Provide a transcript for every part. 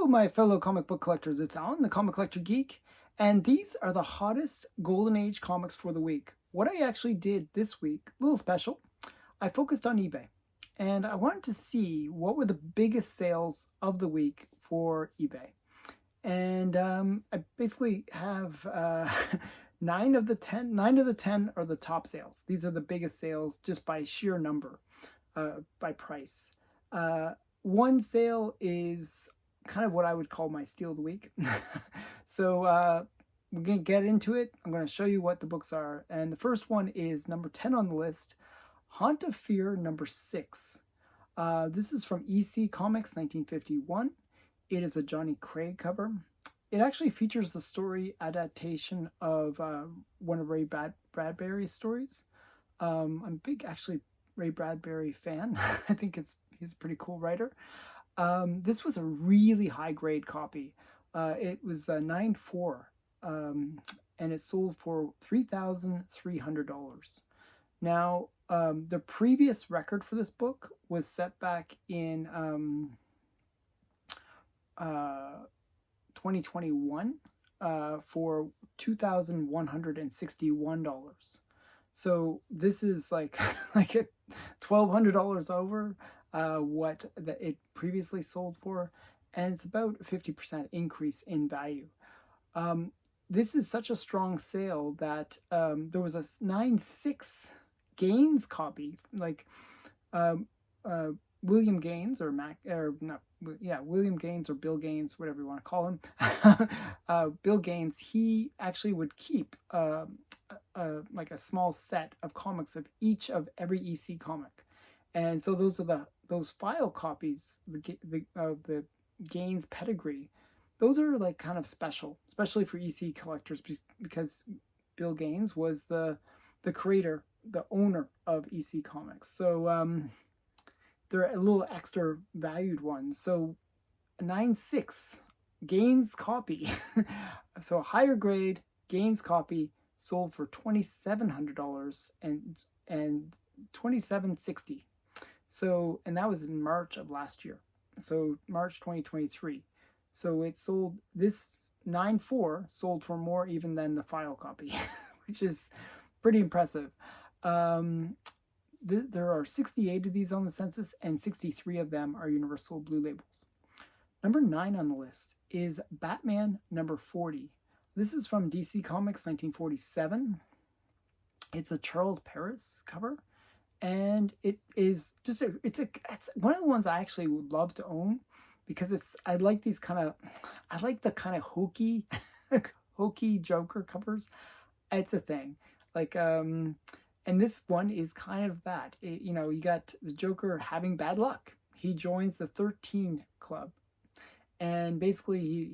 Hello, my fellow comic book collectors. It's Alan, the Comic Collector Geek, and these are the hottest Golden Age comics for the week. What I actually did this week, a little special, I focused on eBay, and I wanted to see what were the biggest sales of the week for eBay. And I basically have 9 of the 10 are the top sales. These are the biggest sales just by sheer number, by price. One sale is kind of what I would call my steal of the week. So we're going to get into it. I'm going to show you what the books are. And the first one is number 10 on the list, Haunt of Fear number 6. This is from EC Comics 1951. It is a Johnny Craig cover. It actually features the story adaptation of one of Ray Bradbury's stories. I'm a big, actually, Ray Bradbury fan. I think he's a pretty cool writer. This was a really high-grade copy. It was 9.4, and it sold for $3,300. Now, the previous record for this book was set back in 2021 for $2,161. So this is like $1,200 over what it previously sold for, and it's about a 50% increase in value. This is such a strong sale that there was a 9.6 Gaines copy, like William Gaines or William Gaines or Bill Gaines, whatever you want to call him. Bill Gaines, he actually would keep like a small set of comics of each of every EC comic, and so those are those file copies of the Gaines pedigree. Those are like kind of special, especially for EC collectors, because Bill Gaines was the creator, the owner of EC Comics. So they're a little extra valued ones. So a 9.6 Gaines copy, so a higher grade Gaines copy sold for $2,700 and $2,760. So, and that was in March of last year. So March 2023. So it sold, this 9.4 sold for more even than the file copy, which is pretty impressive. There are 68 of these on the census, and 63 of them are Universal Blue Labels. Number 9 on the list is Batman number 40. This is from DC Comics 1947. It's a Charles Paris cover, and it is just it's one of the ones I actually would love to own, because I like the kind of hokey Joker covers. It's a thing. Like and this one is kind of that. You got the Joker having bad luck. He joins the 13 Club, and basically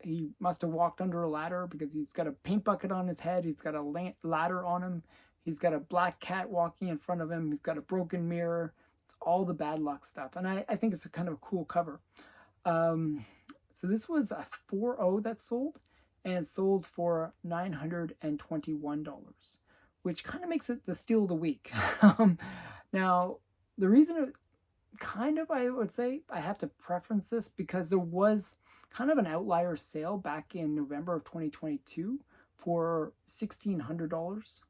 he must have walked under a ladder, because he's got a paint bucket on his head. He's got a ladder on him. He's got a black cat walking in front of him. He's got a broken mirror. It's all the bad luck stuff. And I think it's a kind of a cool cover. So this was a 4.0 that sold, and it sold for $921, which kind of makes it the steal of the week. Now, the reason I would say I have to preference this, because there was kind of an outlier sale back in November of 2022 for $1,600.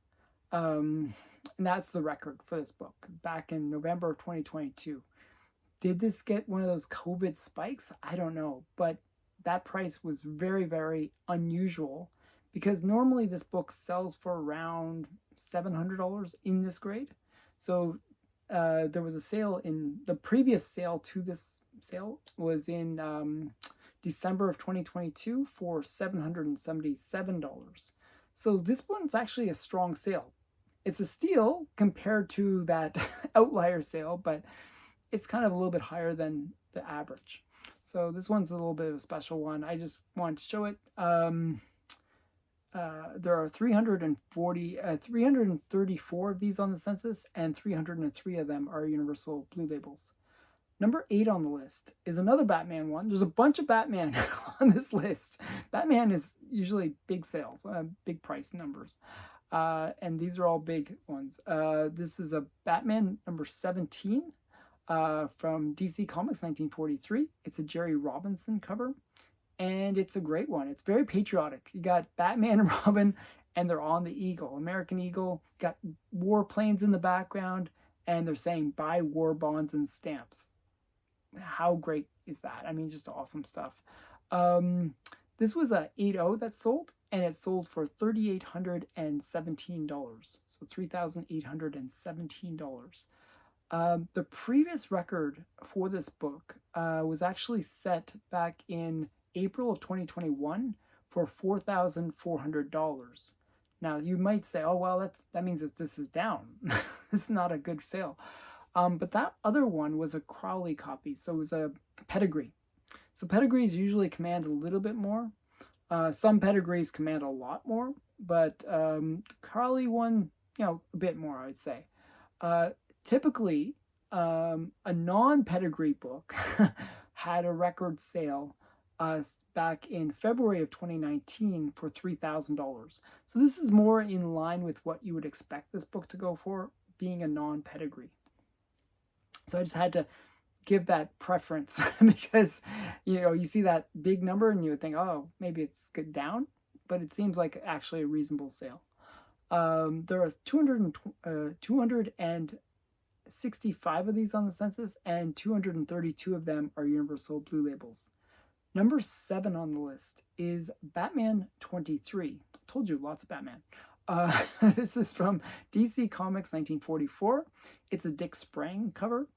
And that's the record for this book back in November of 2022. Did this get one of those COVID spikes? I don't know, but that price was very, very unusual, because normally this book sells for around $700 in this grade. So there was a sale in the previous sale to this sale was in December of 2022 for $777. So this one's actually a strong sale. It's a steal compared to that outlier sale, but it's kind of a little bit higher than the average. So this one's a little bit of a special one. I just wanted to show it. There are 334 of these on the census, and 303 of them are Universal Blue Labels. Number 8 on the list is another Batman one. There's a bunch of Batman on this list. Batman is usually big sales, big price numbers. And these are all big ones. This is a Batman number 17. from DC Comics 1943. It's a Jerry Robinson cover, and it's a great one. It's very patriotic. You got Batman and Robin, and they're on the Eagle, American Eagle, got warplanes in the background, and they're saying buy war bonds and stamps. How great is that? I mean, just awesome stuff. This was a 8.0 that sold, and it sold for $3,817. So $3,817. The previous record for this book was actually set back in April of 2021 for $4,400. Now you might say, "Oh well, that means that this is down. This is not a good sale." But that other one was a Crowley copy, so it was a pedigree. So pedigrees usually command a little bit more. Some pedigrees command a lot more, but the Crowley one, a bit more, I would say. Typically, a non-pedigree book had a record sale back in February of 2019 for $3,000. So this is more in line with what you would expect this book to go for, being a non-pedigree. So I just had to give that preference because, you see that big number and you would think, oh, maybe it's good down, but it seems like actually a reasonable sale. There are 265 of these on the census, and 232 of them are Universal Blue Labels. Number 7 on the list is Batman 23. I told you, lots of Batman. This is from DC Comics 1944. It's a Dick Sprang cover,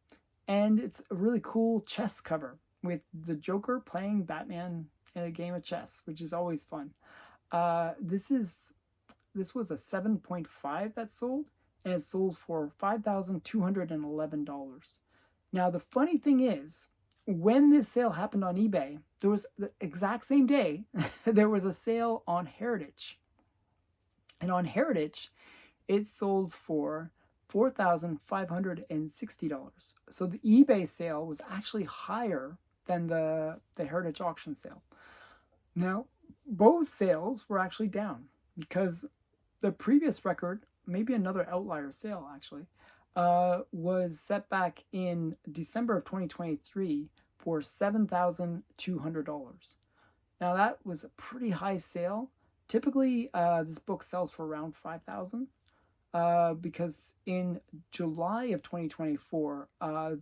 and it's a really cool chess cover with the Joker playing Batman in a game of chess, which is always fun. This was a 7.5 that sold, and it sold for $5,211. Now, the funny thing is, when this sale happened on eBay, there was the exact same day, there was a sale on Heritage. And on Heritage, it sold for $4,560. So the eBay sale was actually higher than the Heritage auction sale. Now, both sales were actually down because the previous record, maybe another outlier sale actually, was set back in December of 2023 for $7,200. Now that was a pretty high sale. Typically, this book sells for around $5,000 because in July of 2024,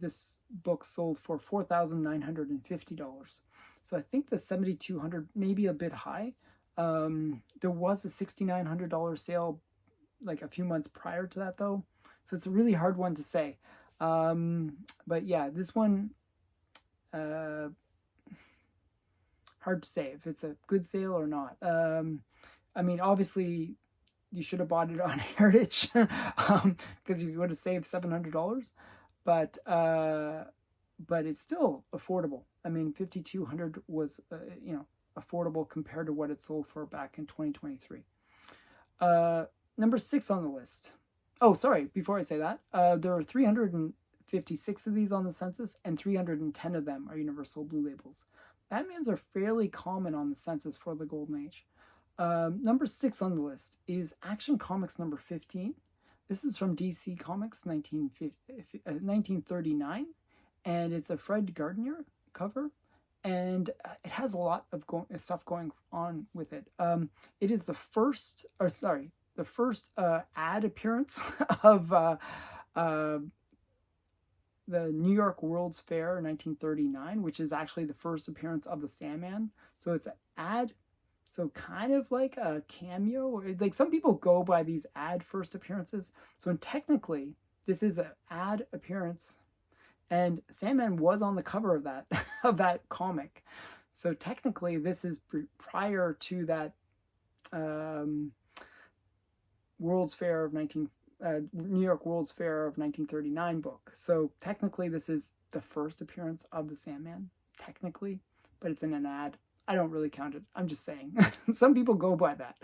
this book sold for $4,950. So I think the $7,200 may be a bit high. There was a $6,900 sale like a few months prior to that though. So it's a really hard one to say. But yeah, this one, hard to say if it's a good sale or not. I mean, obviously you should have bought it on Heritage because you would have saved $700, but it's still affordable. I mean, $5,200 was, affordable compared to what it sold for back in 2023. Number 6 on the list. Oh, sorry, before I say that, there are 356 of these on the census, and 310 of them are Universal Blue Labels. Batmans are fairly common on the census for the Golden Age. Number 6 on the list is Action Comics number 15. This is from DC Comics 1939, and it's a Fred Gardner cover, and it has a lot of stuff going on with it. It is the first ad appearance of the New York World's Fair 1939, which is actually the first appearance of the Sandman. So it's an ad, so kind of like a cameo. Like some people go by these ad first appearances. So technically, this is an ad appearance, and Sandman was on the cover of that of that comic. So technically, this is prior to that World's Fair of New York World's Fair of 1939 book. So technically this is the first appearance of the Sandman, technically, but it's in an ad. I don't really count it. I'm just saying. Some people go by that.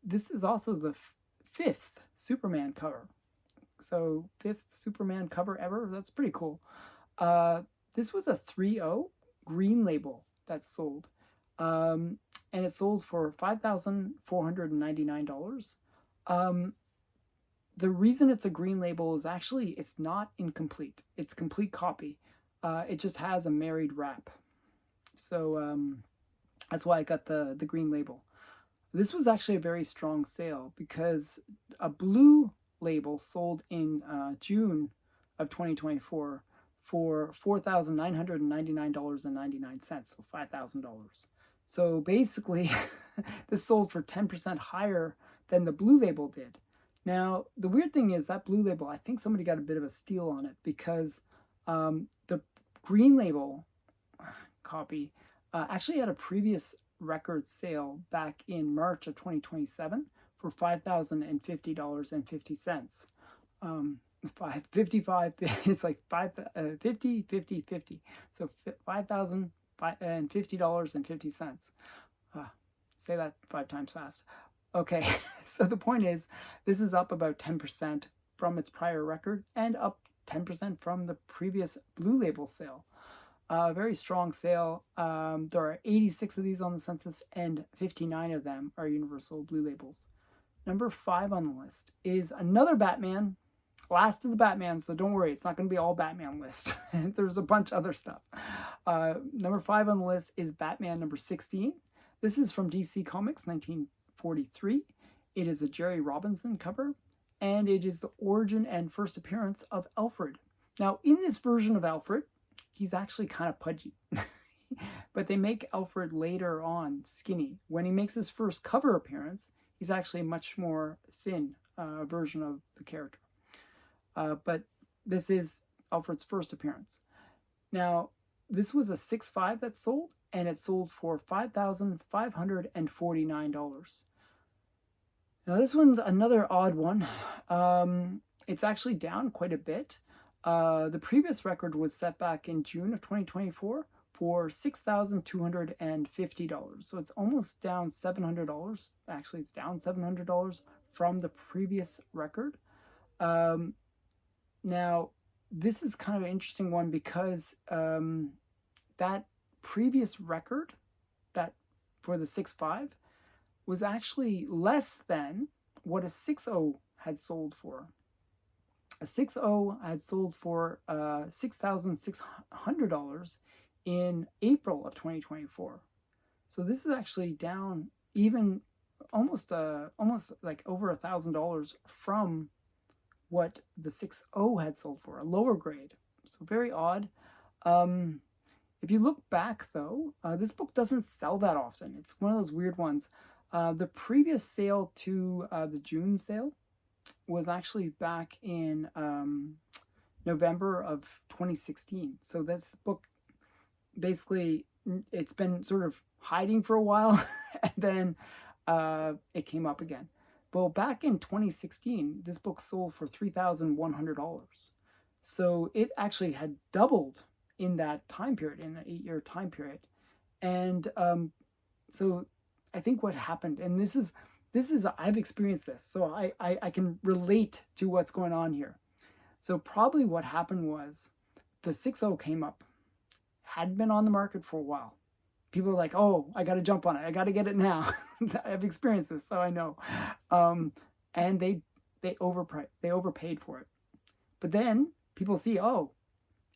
This is also the 5th Superman cover. So 5th Superman cover ever. That's pretty cool. This was a 3.0 green label that sold. And it sold for $5,499. the reason it's a green label is actually it's not incomplete. It's complete copy. It just has a married wrap. So that's why I got the green label. This was actually a very strong sale because a blue label sold in June of 2024 for $4,999.99, so $5,000. So basically, this sold for 10% higher than the blue label did. Now, the weird thing is that blue label, I think somebody got a bit of a steal on it because the green label copy actually had a previous record sale back in March of 2027 for $5,050.50. 55, it's like 50, 50, 50. So $5,050.50. Say that 5 times fast. Okay, so the point is, this is up about 10% from its prior record and up 10% from the previous blue label sale. Very strong sale. There are 86 of these on the census, and 59 of them are universal blue labels. Number 5 on the list is another Batman. Last of the Batman, so don't worry, it's not going to be all Batman list. There's a bunch of other stuff. Number 5 on the list is Batman number 16. This is from DC Comics, 1943. It is a Jerry Robinson cover, and it is the origin and first appearance of Alfred. Now, in this version of Alfred, he's actually kind of pudgy. But they make Alfred later on skinny. When he makes his first cover appearance, he's actually a much more thin version of the character. But this is Alfred's first appearance. Now, this was a 6.5 that sold, and it sold for $5,549. Now, this one's another odd one. It's actually down quite a bit. The previous record was set back in June of 2024 for $6,250. So it's almost down $700. Actually, it's down $700 from the previous record. Now, this is kind of an interesting one because that previous record, that for the 6.5, was actually less than what a 6.0 had sold for. A 6.0 had sold for $6,600 in April of 2024. So this is actually down even almost like over $1,000 from what the 6.0 had sold for, a lower grade. So very odd. If you look back, though, this book doesn't sell that often. It's one of those weird ones. The previous sale to the June sale was actually back in November of 2016. So this book, basically, it's been sort of hiding for a while, and then it came up again. Well, back in 2016, this book sold for $3,100. So it actually had doubled in that time period, in an 8-year time period. And so I think what happened, and this is I've experienced this, so I can relate to what's going on here. So probably what happened was the 6.0 came up, hadn't been on the market for a while. People are like, oh, I got to jump on it. I got to get it now. I've experienced this, so I know. And they overpaid for it. But then people see, oh,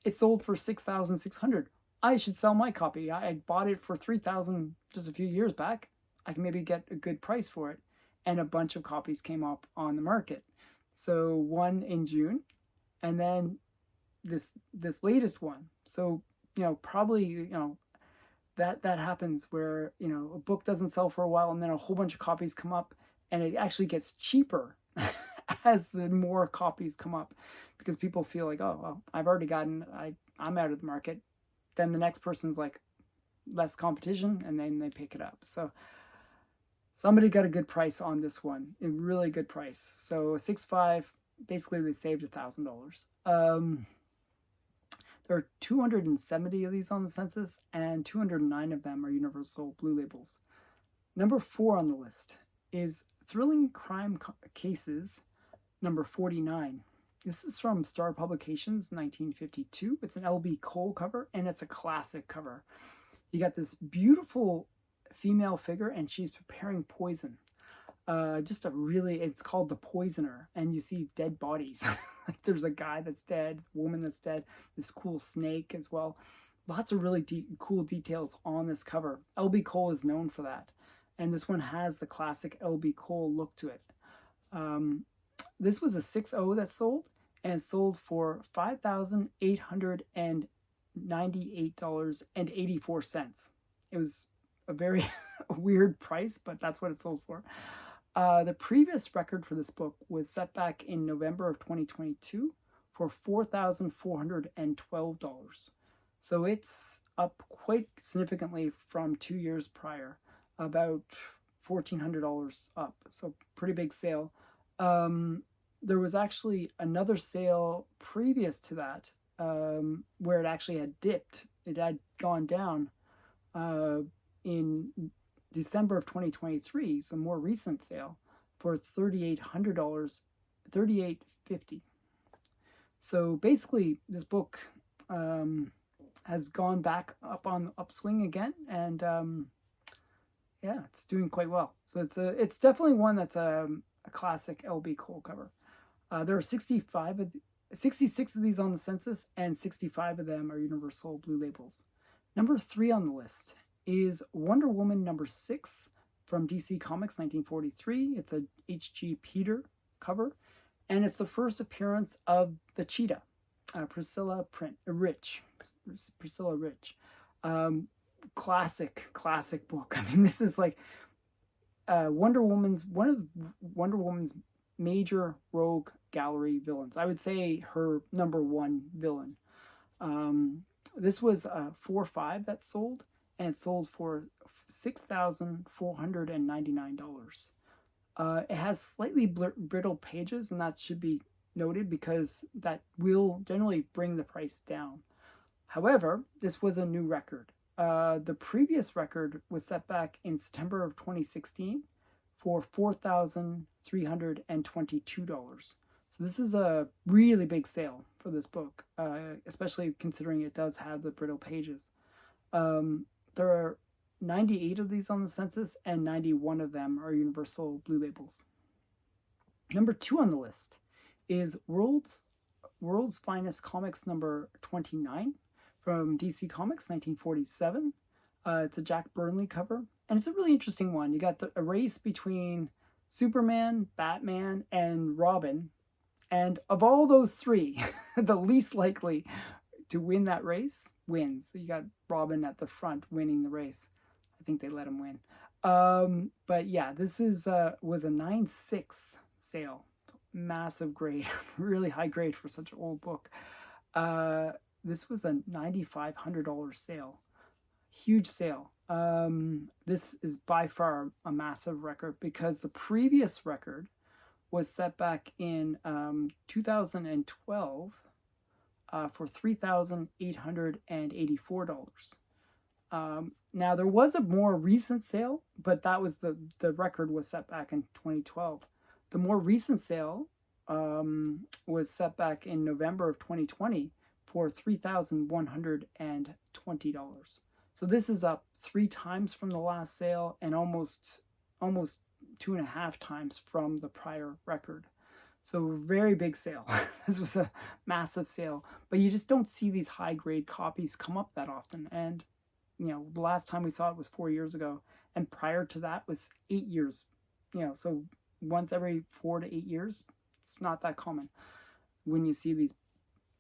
it sold for $6,600. I should sell my copy. I bought it for $3,000 just a few years back. I can maybe get a good price for it. And a bunch of copies came up on the market. So one in June, and then this latest one. So, probably, that happens where, a book doesn't sell for a while and then a whole bunch of copies come up, and it actually gets cheaper as the more copies come up, because people feel like, oh, well, I've already gotten, I'm out of the market. Then the next person's like, less competition, and then they pick it up. So somebody got a good price on this one, a really good price. So 6.5, basically they saved $1,000. There are 270 of these on the census, and 209 of them are universal blue labels. Number 4 on the list is Thrilling Crime Cases, number 49. This is from Star Publications, 1952. It's an L.B. Cole cover, and it's a classic cover. You got this beautiful female figure, and she's preparing poison. Just a really, it's called The Poisoner, and you see dead bodies. Like there's a guy that's dead, woman that's dead, this cool snake as well. Lots of really cool details on this cover. L.B. Cole is known for that, and this one has the classic L.B. Cole look to it. This was a 6.0 that sold, and sold for $5,898.84. It was a very weird price, but that's what it sold for. The previous record for this book was set back in November of 2022 for $4,412. So it's up quite significantly from 2 years prior, about $1,400 up. So pretty big sale. There was actually another sale previous to that where it actually had dipped. It had gone down in December of 2023, some more recent sale for $3,800, $3,850. So basically, this book has gone back up on the upswing again, and yeah, it's doing quite well. So it's definitely one that's a classic L.B. Cole cover. There are 66 of these on the census, and 65 of them are Universal Blue Labels. Number 3 on the list is Wonder Woman number 6 from DC Comics 1943. It's a H.G. Peter cover, and it's the first appearance of the cheetah, Priscilla Rich. Classic book. I mean, this is like one of Wonder Woman's major rogue gallery villains. I would say her number 1 villain. This was a 4.5 that sold, and it sold for $6,499. It has slightly brittle pages, and that should be noted because that will generally bring the price down. However, this was a new record. The previous record was set back in September of 2016 for $4,322. So this is a really big sale for this book, especially considering it does have the brittle pages. There are 98 of these on the census, and 91 of them are Universal Blue Labels. Number 2 on the list is World's Finest Comics number 29 from DC Comics 1947. It's a Jack Burnley cover, and it's a really interesting one. You got a race between Superman, Batman, and Robin, and of all those three, the least likely to win that race wins. So you got Robin at the front winning the race. I think they let him win. But yeah, this was a 9.6 sale. Massive grade, really high grade for such an old book. This was a $9,500 sale. Huge sale. This is by far a massive record because the previous record was set back in 2012 for $3,884. Now there was a more recent sale, but that was the record was set back in 2012. The more recent sale was set back in November of 2020 for $3,120. So this is up 3 times from the last sale and almost 2.5 times from the prior record. So very big sale. This was a massive sale, but you just don't see these high grade copies come up that often. And the last time we saw it was 4 years ago, and prior to that was 8 years. So once every 4 to 8 years, it's not that common when you see these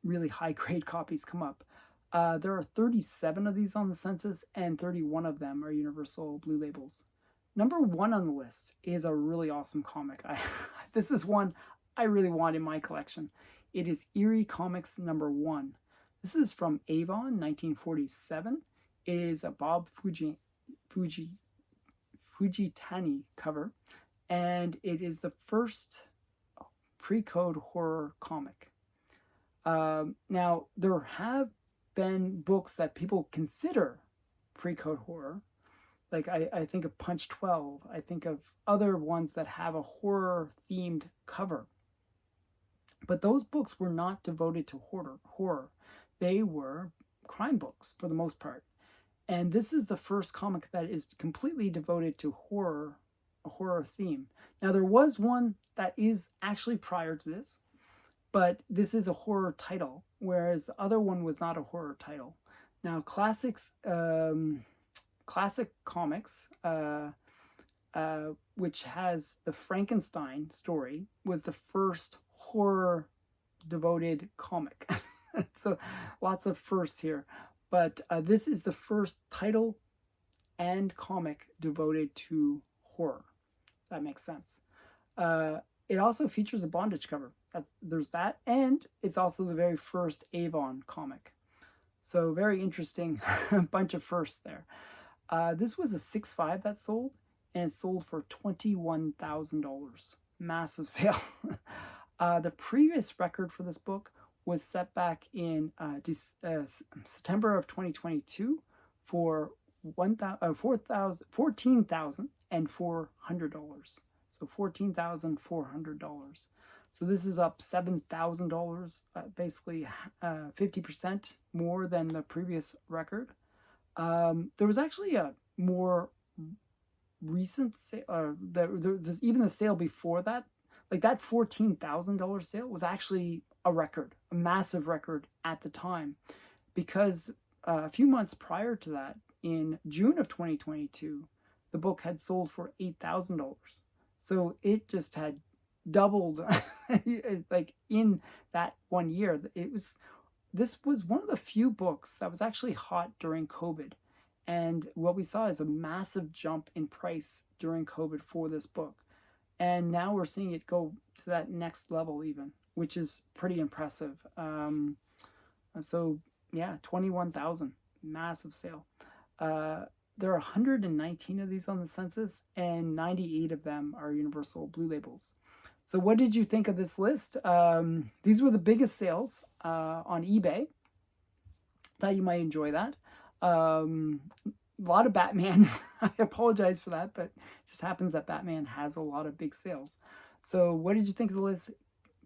really high grade copies come up. There are 37 of these on the census, and 31 of them are Universal Blue Labels. Number 1 on the list is a really awesome comic. This is one I really want in my collection. It is Eerie Comics number 1. This is from Avon, 1947. It is a Bob Fujitani cover, and it is the first pre-code horror comic. Now, there have been books that people consider pre-code horror. Like I think of Punch 12. I think of other ones that have a horror-themed cover. But those books were not devoted to horror. They were crime books for the most part. And this is the first comic that is completely devoted to horror, a horror theme. Now, there was one that is actually prior to this, but this is a horror title, whereas the other one was not a horror title. Now, Classic Comics, which has the Frankenstein story, was the first horror devoted comic. So lots of firsts here, but this is the first title and comic devoted to horror. That makes sense. It also features a bondage cover. There's that, and it's also the very first Avon comic. So very interesting, bunch of firsts there. This was a 6.5 that sold, and it sold for $21,000. Massive sale. The previous record for this book was set back in September of 2022 for $14,400. So $14,400. So this is up $7,000, basically 50% more than the previous record. There was actually a more recent sale, even the sale before that, like that $14,000 sale was actually a record, a massive record at the time, because a few months prior to that, in June of 2022, the book had sold for $8,000. So it just had doubled like in that 1 year. This was one of the few books that was actually hot during COVID. And what we saw is a massive jump in price during COVID for this book. And now we're seeing it go to that next level even, which is pretty impressive. So yeah, 21,000, massive sale. There are 119 of these on the census, and 98 of them are Universal Blue Labels. So what did you think of this list? These were the biggest sales on eBay. Thought you might enjoy that. A lot of Batman. I apologize for that, but it just happens that Batman has a lot of big sales. So what did you think of the list?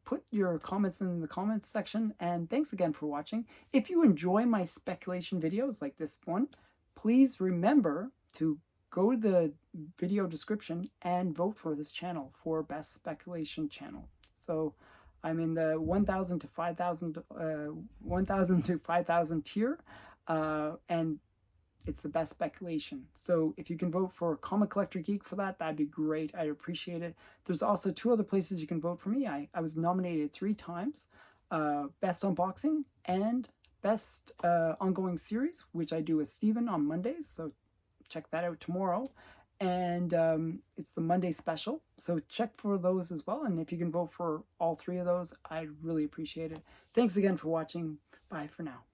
Put your comments in the comments section, and thanks again for watching. If you enjoy my speculation videos like this one, please remember to go to the video description and vote for this channel for best speculation channel. So I'm in the 1,000 to 5,000 tier, and it's the best speculation. So if you can vote for Comic Collector Geek for that, that'd be great. I'd appreciate it. There's also 2 other places you can vote for me. I was nominated 3 times, Best Unboxing and Best Ongoing Series, which I do with Steven on Mondays. So check that out tomorrow. And it's the Monday special. So check for those as well. And if you can vote for all 3 of those, I'd really appreciate it. Thanks again for watching. Bye for now.